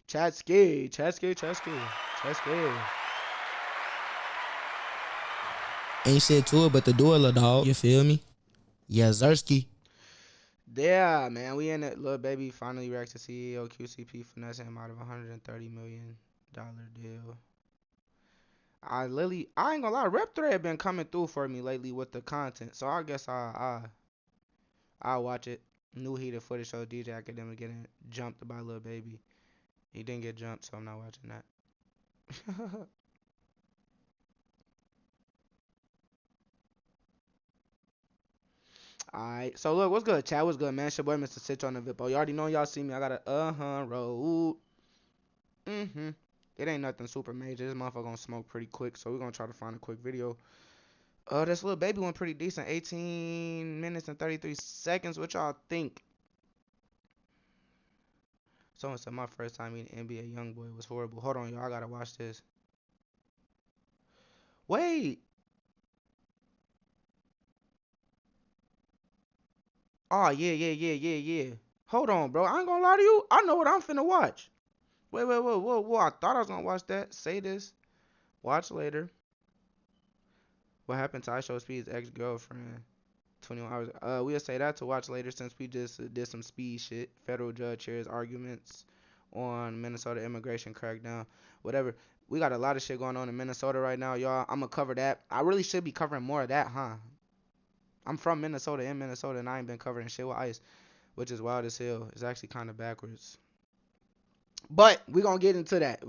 Chatsky. Ain't shit to it but to do it, little dog. You feel me? Yeah, Zersky. Yeah, man, we in it. Little baby finally reacts to CEO QCP finessing him out of $130 million deal. I ain't gonna lie, Rep Thread been coming through for me lately with the content, so I guess I'll watch it. New heated footage show DJ Academic getting jumped by Lil Baby. He didn't get jumped, so I'm not watching that. Alright, so look, what's good, chat? What's good, man? It's your boy, Mr. Sitch on the Vipo. You already know, y'all see me. I got a road. It ain't nothing super major. This motherfucker gonna smoke pretty quick, so we're gonna try to find a quick video. This Lil Baby one pretty decent. 18 minutes and 33 seconds. What y'all think? Someone said my first time meeting NBA YoungBoy was horrible. Hold on, y'all. I gotta watch this. Wait. Oh, yeah. Hold on, bro. I ain't gonna lie to you. I know what I'm finna watch. Wait. Whoa. I thought I was gonna watch that. Say this. Watch later. What happened to Sitcho.Streams' ex-girlfriend? 21 hours. We'll say that to watch later since we just did some speed shit. Federal judge hears arguments on Minnesota immigration crackdown. Whatever. We got a lot of shit going on in Minnesota right now, y'all. I'm gonna cover that. I really should be covering more of that, huh? I'm from Minnesota, in Minnesota, and I ain't been covering shit with ICE, which is wild as hell. It's actually kind of backwards. But we gonna get into that.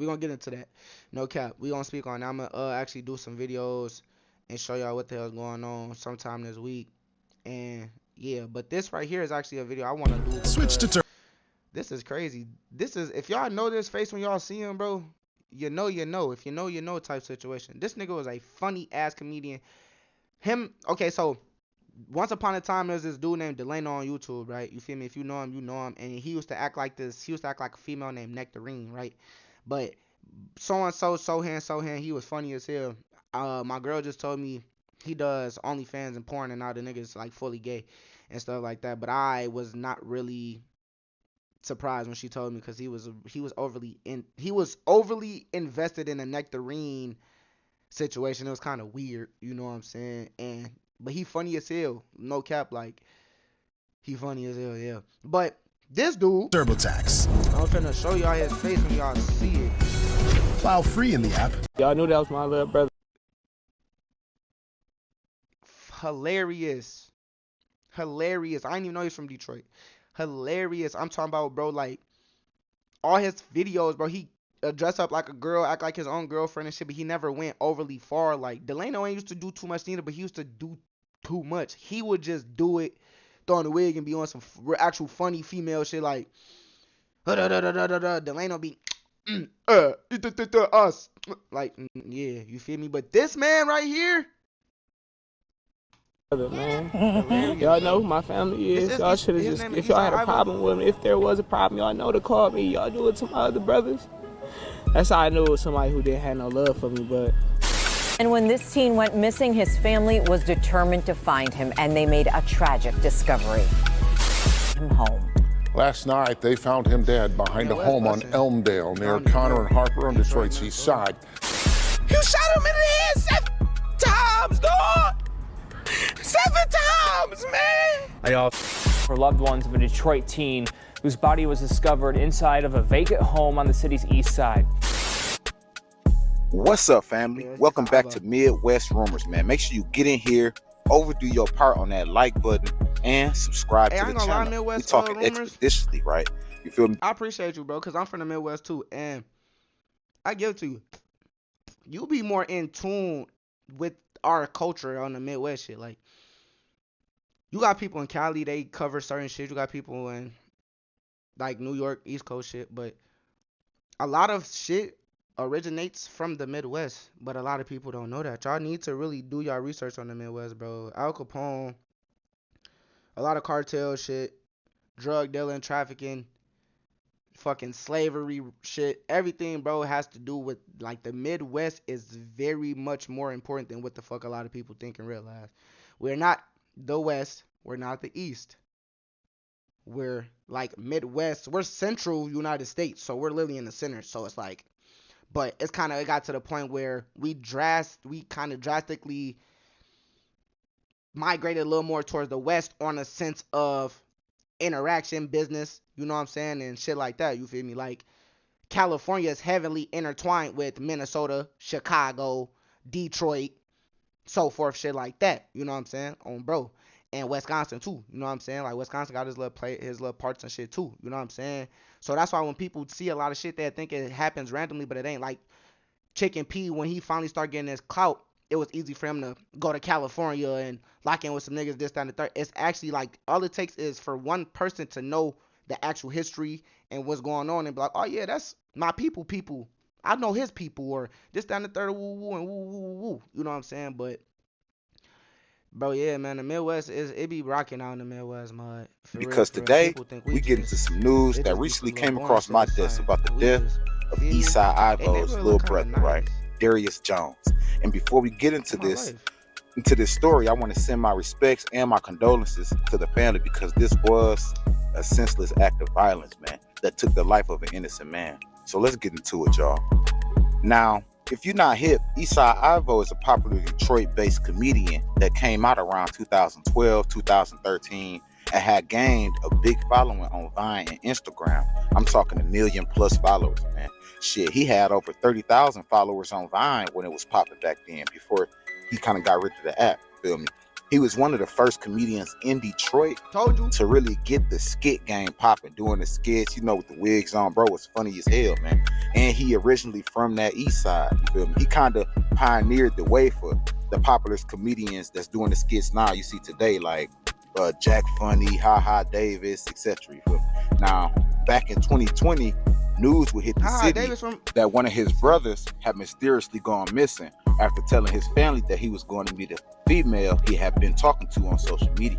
No cap. We gonna speak on that. I'm gonna actually do some videos and show y'all what the hell's going on sometime this week. And yeah, but this right here is actually a video I want to do. Switch to turn. This is crazy. This is, if y'all know this face when y'all see him, bro, you know. If you know type situation. This nigga was a funny ass comedian. Okay, so once upon a time, there's this dude named Delano on YouTube, right? You feel me? If you know him, you know him. And he used to act like this. He used to act like a female named Nectarine, right? But Sohan, he was funny as hell. My girl just told me he does OnlyFans and porn, and now the nigga's like fully gay and stuff like that. But I was not really surprised when she told me, because he was overly invested in a Nectarine situation. It was kind of weird, you know what I'm saying? But he funny as hell, no cap. Like, he funny as hell, yeah. But this dude, TurboTax, I'm finna show y'all his face when y'all see it. File free in the app. Y'all knew that was my little brother. Hilarious. I didn't even know he's from Detroit. Hilarious. I'm talking about, bro, like, all his videos, bro, he dress up like a girl, act like his own girlfriend and shit, but he never went overly far. Like, Delano ain't used to do too much neither, but he used to do too much. He would just do it, throw on the wig, and be on some actual funny female shit, like, Delano be, us. Like, yeah, you feel me? But this man right here, Man. Y'all know who my family is. Y'all should have just, if y'all had a problem with him, if there was a problem, y'all know to call me. Y'all do it to my other brothers. That's how I knew it was somebody who didn't have no love for me, but. And when this teen went missing, his family was determined to find him, and they made a tragic discovery. Him home. Last night, they found him dead behind a home on Elmdale near Connor and Harper on Detroit's east side. You shot him in the head 7 times, dog! 7 times, man! For loved ones of a Detroit teen whose body was discovered inside of a vacant home on the city's east side. What's up, family? Welcome back to Midwest Rumors, man. Make sure you get in here, overdo your part on that like button, and subscribe to the channel. We talking expeditiously, right? You feel me? I appreciate you, bro, because I'm from the Midwest too, and I give it to you. You be more in tune with our culture on the Midwest shit. Like, you got people in Cali, they cover certain shit. You got people in, like, New York, East Coast shit. But a lot of shit originates from the Midwest. But a lot of people don't know that. Y'all need to really do y'all research on the Midwest, bro. Al Capone, a lot of cartel shit, drug dealing, trafficking, fucking slavery shit. Everything, bro, has to do with, like, the Midwest is very much more important than what the fuck a lot of people think and realize. We're not the West, we're not the East. we're like Midwest, we're central United States, so we're literally in the center. So it's like, but it's kind of, it got to the point where we kind of drastically migrated a little more towards the West on a sense of interaction, business, you know what I'm saying, and shit like that, you feel me? Like, California is heavily intertwined with Minnesota, Chicago, Detroit, so forth, shit like that, you know what I'm saying, bro. And Wisconsin too, you know what I'm saying? Like, Wisconsin got his little parts and shit too, you know what I'm saying? So that's why when people see a lot of shit, they think it happens randomly, but it ain't. Like Chicken P, when he finally started getting his clout, it was easy for him to go to California and lock in with some niggas, this, that, and the third. It's actually like, all it takes is for one person to know the actual history and what's going on and be like, oh yeah, that's my people. I know his people, or this, that, and the third, woo, woo, and woo, woo, woo, woo. You know what I'm saying? But, bro, yeah, man, the Midwest, it be rocking out in the Midwest, mud. Because today, we get into some news that recently came across my desk about the death of Eastside Ivo's little brother, right? Darius Jones. And before we get into this story, I want to send my respects and my condolences to the family, because this was a senseless act of violence, man, that took the life of an innocent man. So let's get into it, y'all. Now, if you're not hip, Eastside Ivo is a popular Detroit-based comedian that came out around 2012, 2013, and had gained a big following on Vine and Instagram. I'm talking 1 million plus followers, man. Shit, he had over 30,000 followers on Vine when it was popping back then, before he kind of got rid of the app, feel me? He was one of the first comedians in Detroit to really get the skit game popping, doing the skits, you know, with the wigs on, bro. It's funny as hell, man. And he originally from that East Side, you feel me? He kind of pioneered the way for the popular comedians that's doing the skits now you see today, like Jack Funny, Ha Ha Davis, etc. You feel me? Now, back in 2020, news would hit the city that one of his brothers had mysteriously gone missing after telling his family that he was going to meet a female he had been talking to on social media.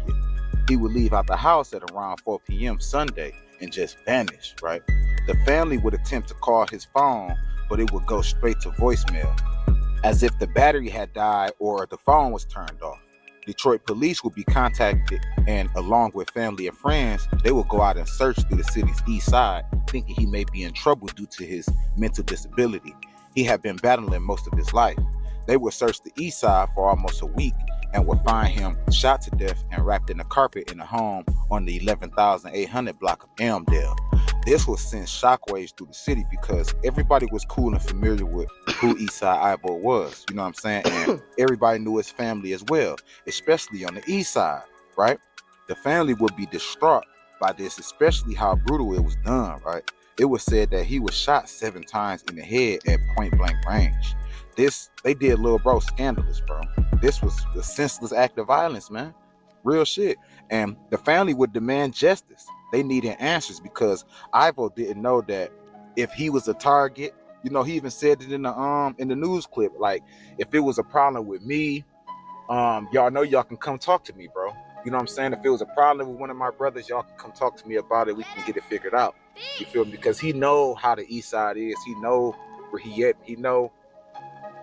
He would leave out the house at around 4 p.m. Sunday and just vanish, right? The family would attempt to call his phone, but it would go straight to voicemail, as if the battery had died or the phone was turned off. Detroit police would be contacted, and along with family and friends, they would go out and search through the city's east side, thinking he may be in trouble due to his mental disability. He had been battling most of his life. They would search the east side for almost a week and would find him shot to death and wrapped in a carpet in a home on the 11,800 block of Elmdale. This would send shockwaves through the city because everybody was cool and familiar with who Eastside Ivo was, you know what I'm saying? And everybody knew his family as well, especially on the east side, right? The family would be distraught by this, especially how brutal it was done, right? It was said that he was shot 7 times in the head at point blank range. They did Lil Bro scandalous, bro. This was a senseless act of violence, man. Real shit. And the family would demand justice. They needed answers because Ivo didn't know that if he was a target, you know, he even said it in the news clip, like, if it was a problem with me, y'all know y'all can come talk to me, bro. You know what I'm saying? If it was a problem with one of my brothers, y'all can come talk to me about it. We can get it figured out. You feel me? Because he know how the east side is. He know where he at. He know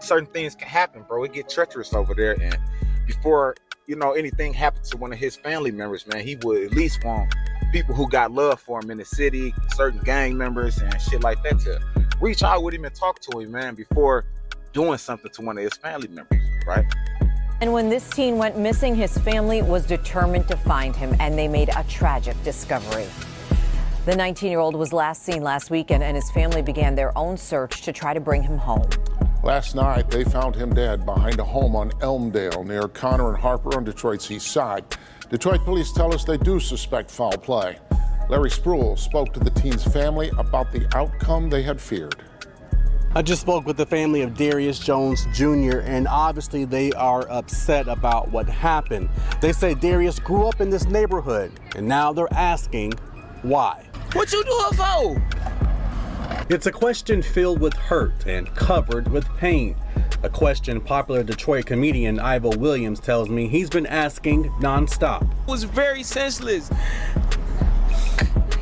certain things can happen, bro. It get treacherous over there. And before, you know, anything happened to one of his family members, man, he would at least want people who got love for him in the city, certain gang members and shit like that, to reach out with him and talk to him, man, before doing something to one of his family members, right? And when this teen went missing, his family was determined to find him, and they made a tragic discovery. The 19-year-old was last seen last weekend, and his family began their own search to try to bring him home. Last night, they found him dead behind a home on Elmdale near Connor and Harper on Detroit's east side. Detroit police tell us they do suspect foul play. Larry Spruill spoke to the teen's family about the outcome they had feared. I just spoke with the family of Darius Jones Jr., and obviously they are upset about what happened. They say Darius grew up in this neighborhood, and now they're asking why. What you doing for? It's a question filled with hurt and covered with pain. A question popular Detroit comedian Ivo Williams tells me he's been asking nonstop. It was very senseless.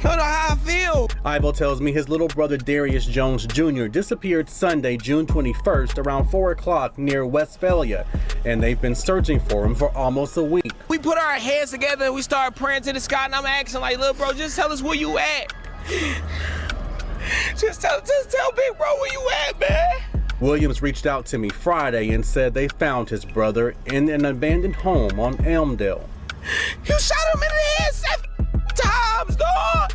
You don't know how I feel. Ivo tells me his little brother Darius Jones Jr. disappeared Sunday, June 21st, around 4 o'clock near Westphalia, and they've been searching for him for almost a week. We put our heads together and we started praying to the sky, and I'm asking like, little bro, just tell us where you at. Just tell big bro where you at, man. Williams reached out to me Friday and said they found his brother in an abandoned home on Elmdale. You shot him in the head 7 times, dog.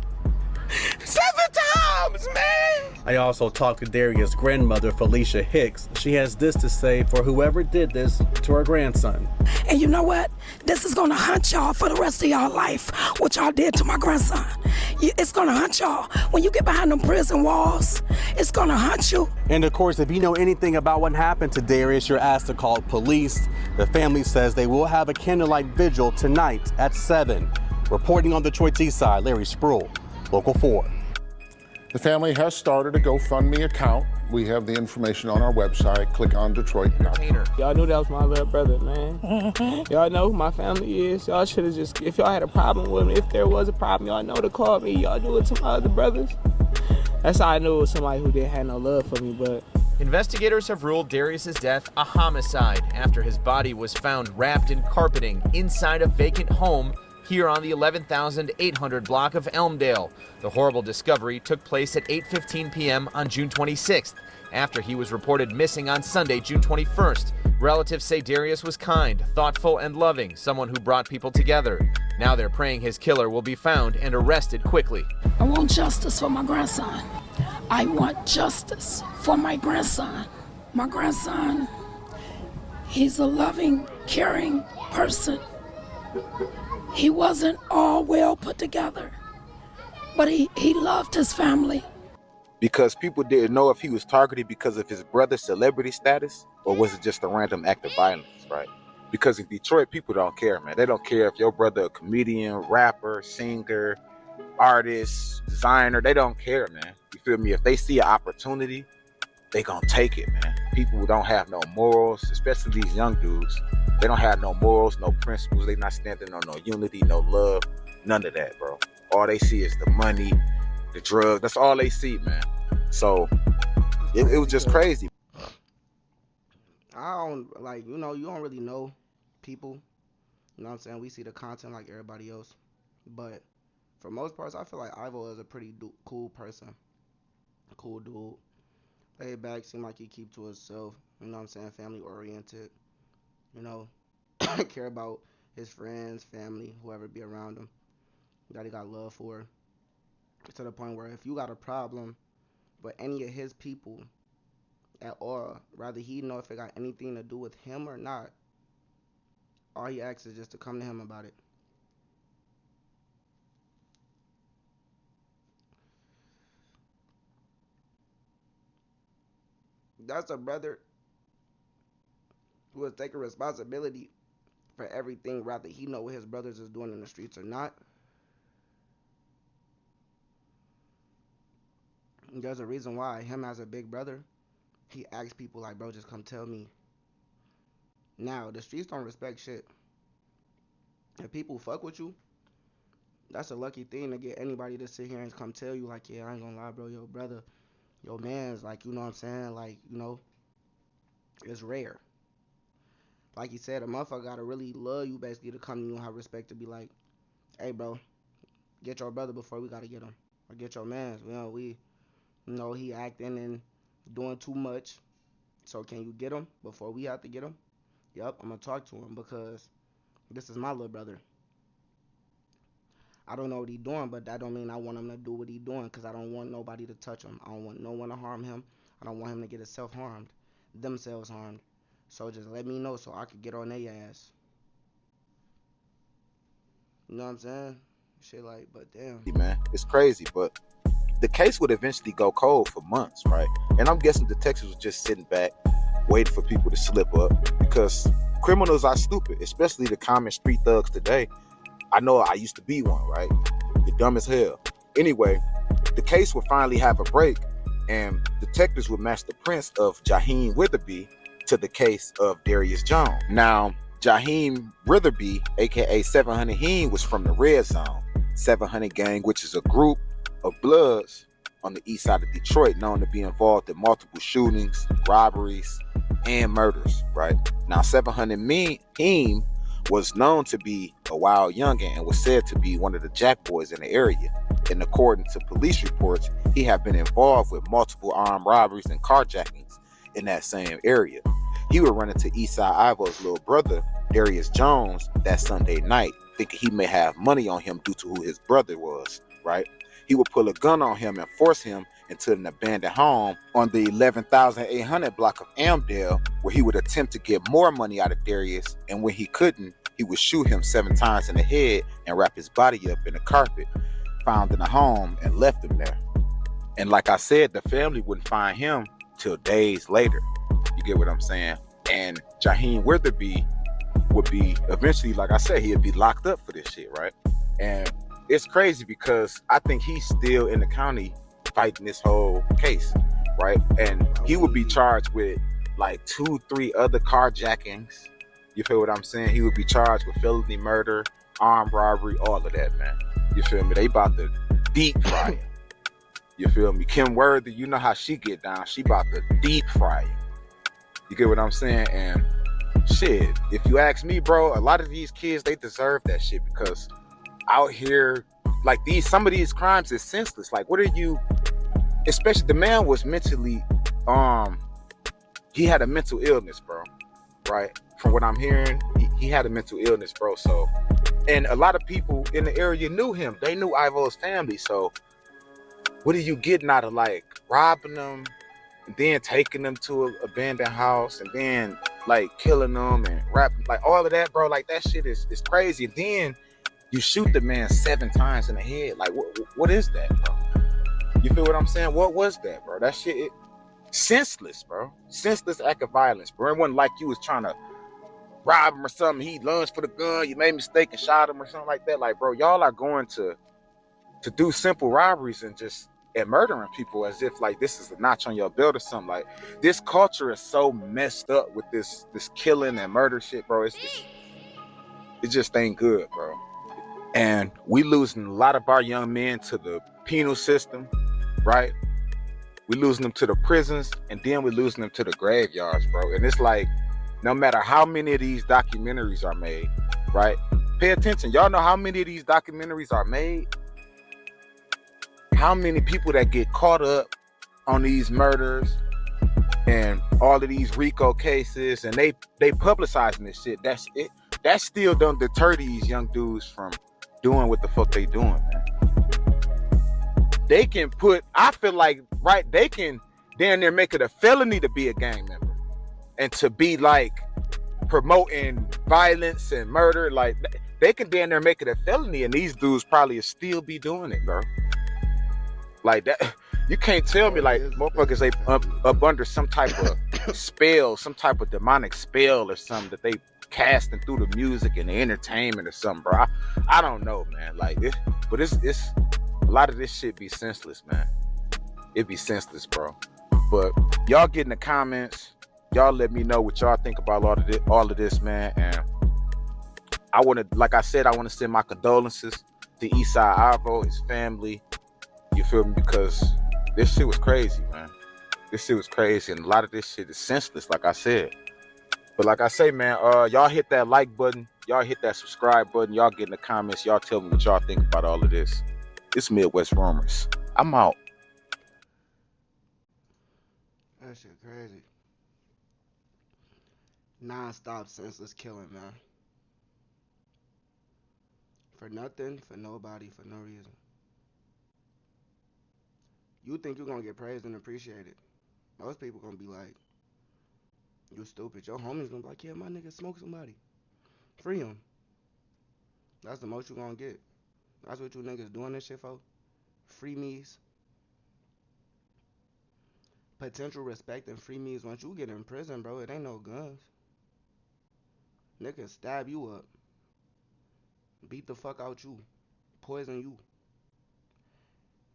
7 times, man. I also talked to Darius' grandmother, Felicia Hicks. She has this to say for whoever did this to her grandson. And you know what? This is gonna haunt y'all for the rest of y'all life, what y'all did to my grandson. It's gonna haunt y'all. When you get behind them prison walls, it's gonna haunt you. And of course, if you know anything about what happened to Darius, you're asked to call police. The family says they will have a candlelight vigil tonight at 7. Reporting on Detroit's Eastside, Larry Spruill, Local 4. The family has started a GoFundMe account. We have the information on our website. Click on Detroit.com. Y'all knew that was my little brother, man. Y'all know who my family is. Y'all should have just, if y'all had a problem with him, if there was a problem, y'all know to call me. Y'all do it to my other brothers. That's how I knew it was somebody who didn't have no love for me, but. Investigators have ruled Darius's death a homicide after his body was found wrapped in carpeting inside a vacant home here on the 11,800 block of Elmdale. The horrible discovery took place at 8:15 p.m. on June 26th, after he was reported missing on Sunday, June 21st. Relatives say Darius was kind, thoughtful, and loving, someone who brought people together. Now they're praying his killer will be found and arrested quickly. I want justice for my grandson. I want justice for my grandson. My grandson, he's a loving, caring person. He wasn't all well put together, but he loved his family. Because people didn't know if he was targeted because of his brother's celebrity status, or was it just a random act of violence, right? Because in Detroit, people don't care, man. They don't care if your brother a comedian, rapper, singer, artist, designer. They don't care, man. You feel me? If they see an opportunity, they gonna take it, man. People who don't have no morals, especially these young dudes, they don't have no morals, no principles. They not standing on no unity, no love, none of that, bro. All they see is the money, the drug. That's all they see, man. So it was just crazy. I don't, like, you know, you don't really know people. You know what I'm saying? We see the content like everybody else. But for most parts, I feel like Ivo is a pretty cool person. A cool dude. Laid back, seem like he keep to himself. You know what I'm saying? Family oriented. You know, care about his friends, family, whoever be around him. That he got love for. To the point where if you got a problem with any of his people at all, rather he know if it got anything to do with him or not, all he asks is just to come to him about it. That's a brother who is taking responsibility for everything, rather he know what his brothers is doing in the streets or not. There's a reason why him as a big brother, he asks people like, bro, just come tell me. Now, the streets don't respect shit. If people fuck with you, that's a lucky thing to get anybody to sit here and come tell you like, yeah, I ain't gonna lie, bro, your brother, your man's, like, you know what I'm saying, like, you know, it's rare. Like you said, a motherfucker gotta really love you basically to come to you and have respect to be like, hey, bro, get your brother before we gotta get him. Or get your man's, you know, he acting and doing too much. So can you get him before we have to get him? Yep, I'm going to talk to him because this is my little brother. I don't know what he's doing, but that don't mean I want him to do what he's doing because I don't want nobody to touch him. I don't want no one to harm him. I don't want him to get himself harmed, themselves harmed. So just let me know so I could get on their ass. You know what I'm saying? Shit like, but damn. Man, it's crazy, but the case would eventually go cold for months, right? And I'm guessing detectives were just sitting back, waiting for people to slip up because criminals are stupid, especially the common street thugs today. I know I used to be one, right? You're dumb as hell. Anyway, the case will finally have a break and detectives will match the prints of Jaheim Witherby to the case of Darius Jones. Now, Jaheim Witherby, aka 700 Heen, was from the red zone. 700 Gang, which is a group of Bloods on the east side of Detroit known to be involved in multiple shootings, robberies, and murders, right? Now, 700 Meem was known to be a wild youngin' and was said to be one of the jack boys in the area. And according to police reports, he had been involved with multiple armed robberies and carjackings in that same area. He would run into Eastside Ivo's little brother, Darius Jones, that Sunday night, thinking he may have money on him due to who his brother was, right? He would pull a gun on him and force him into an abandoned home on the 11,800 block of Elmdale, where he would attempt to get more money out of Darius, and when he couldn't, he would shoot him 7 times in the head and wrap his body up in a carpet found in the home and left him there. And like I said, the family wouldn't find him till days later. You get what I'm saying? And Jaheim Witherby would be eventually, like I said, he'd be locked up for this shit, right? And it's crazy because I think he's still in the county fighting this whole case, right? And he would be charged with like 2-3 other carjackings. You feel what I'm saying? He would be charged with felony murder, armed robbery, all of that, man. You feel me? They about to deep fry him. You feel me? Kim Worthy, you know how she get down. She about to deep fry him. You get what I'm saying? And shit, if you ask me, bro, a lot of these kids, they deserve that shit, because out here, like some of these crimes is senseless. Like, what are you, especially the man was mentally, he had a mental illness, bro, right? From what I'm hearing, he had a mental illness, bro. So, and a lot of people in the area knew him. They knew Ivo's family. So what are you getting out of like robbing them and then taking them to an abandoned house and then like killing them and rapping, like all of that, bro? Like that shit is crazy. And then you shoot the man 7 times in the head. Like what is that, bro? You feel what I'm saying? What was that, bro? That shit, senseless, bro. Senseless act of violence, bro. It wasn't like you was trying to rob him or something. He lunged for the gun, you made a mistake and shot him or something like that. Like, bro, y'all are going to do simple robberies and murdering people as if like this is a notch on your belt or something. Like, this culture is so messed up with this killing and murder shit, bro. It just ain't good, bro. And we losing a lot of our young men to the penal system, right? We losing them to the prisons, and then we losing them to the graveyards, bro. And it's like, no matter how many of these documentaries are made, right? Pay attention. Y'all know how many of these documentaries are made? How many people that get caught up on these murders and all of these RICO cases, and they publicizing this shit. That's it. That still don't deter these young dudes from doing what the fuck they doing, man. They can put, I feel like, right, they can damn near make it a felony to be a gang member and to be like promoting violence and murder. Like, they can damn near make it a felony, and these dudes probably still be doing it, bro. Like that, you can't tell me like motherfuckers they up under some type of spell, some type of demonic spell or something that they casting through the music and the entertainment or something, bro. I don't know, man. Like this, but it's a lot of this shit be senseless, man. It be senseless, bro. But y'all get in the comments, y'all let me know what y'all think about all of this, man. And I want to, like I said, I want to send my condolences to Eastside Ivo, his family. You feel me? Because this shit was crazy, man. This shit was crazy, and a lot of this shit is senseless, like I said. But like I say, man, y'all hit that like button, y'all hit that subscribe button, y'all get in the comments, y'all tell me what y'all think about all of this. It's Midwest Rumors. I'm out. That shit crazy. Non-stop senseless killing, man. For nothing, for nobody, for no reason. You think you're gonna get praised and appreciated. Most people gonna be like, you stupid. Your homies gonna be like, yeah, my nigga smoke somebody. Free him. That's the most you gonna get. That's what you niggas doing this shit for. Free me's. Potential respect and free me's. Once you get in prison, bro, it ain't no guns. Niggas stab you up. Beat the fuck out you. Poison you.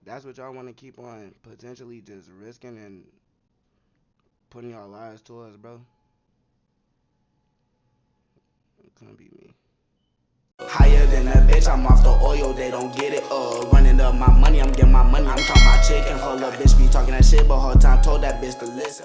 That's what y'all want to keep on potentially just risking and putting y'all lives towards, bro. It couldn't be me. Higher than a bitch. bitch, I'm off the oil, they don't get it. Running up my money, I'm getting my money. I'm talking about chicken, her little bitch be talking that shit, but her time told that bitch to listen.